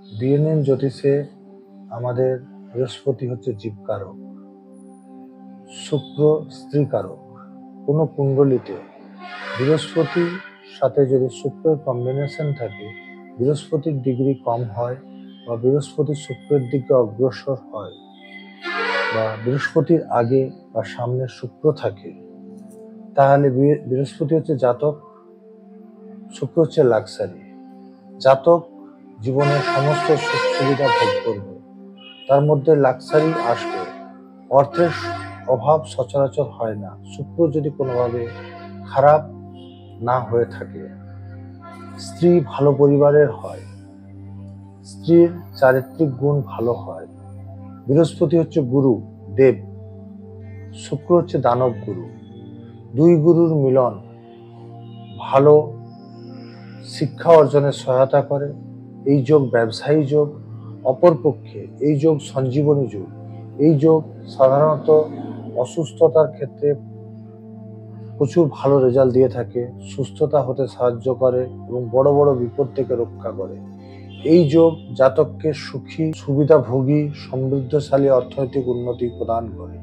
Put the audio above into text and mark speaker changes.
Speaker 1: DNA জ্যোতিষে আমাদের বৃহস্পতি হচ্ছে জীবকারক, শুক্র স্ত্রীকারক। কোনো কুণ্ডলিতে বৃহস্পতির সাথে যদি শুক্রের কম্বিনেশন থাকে, বৃহস্পতির ডিগ্রি কম হয় বা বৃহস্পতি শুক্রের দিকে অগ্রসর হয় বা বৃহস্পতির আগে বা সামনে শুক্র থাকে, তাহলে বৃহস্পতি হচ্ছে জাতক, শুক্র হচ্ছে লাক্সারি। জাতক জীবনের সমস্ত সুখ সুবিধা ভোগ করবে, তার মধ্যে লাক্সারি আসবে, অর্থের অভাব সচরাচর হয় না শুক্র যদি কোনোভাবে খারাপ না হয়ে থাকে। স্ত্রী ভালো পরিবারের হয়, স্ত্রীর চারিত্রিক গুণ ভালো হয়। বৃহস্পতি হচ্ছে গুরু, দেব, শুক্র হচ্ছে দানব গুরু। দুই গুরুর মিলন ভালো শিক্ষা অর্জনে সহায়তা করে। এই যোগ ব্যবসায়ী যোগ। অপরপক্ষে এই যোগ সঞ্জীবনী যোগ। এই যোগ সাধারণত অসুস্থতার ক্ষেত্রে প্রচুর ভালো রেজাল্ট দিয়ে থাকে, সুস্থতা হতে সাহায্য করে এবং বড় বড় বিপদ থেকে রক্ষা করে। এই যোগ জাতককে সুখী, সুবিধাভোগী, সমৃদ্ধশালী অর্থনৈতিক উন্নতি প্রদান করে।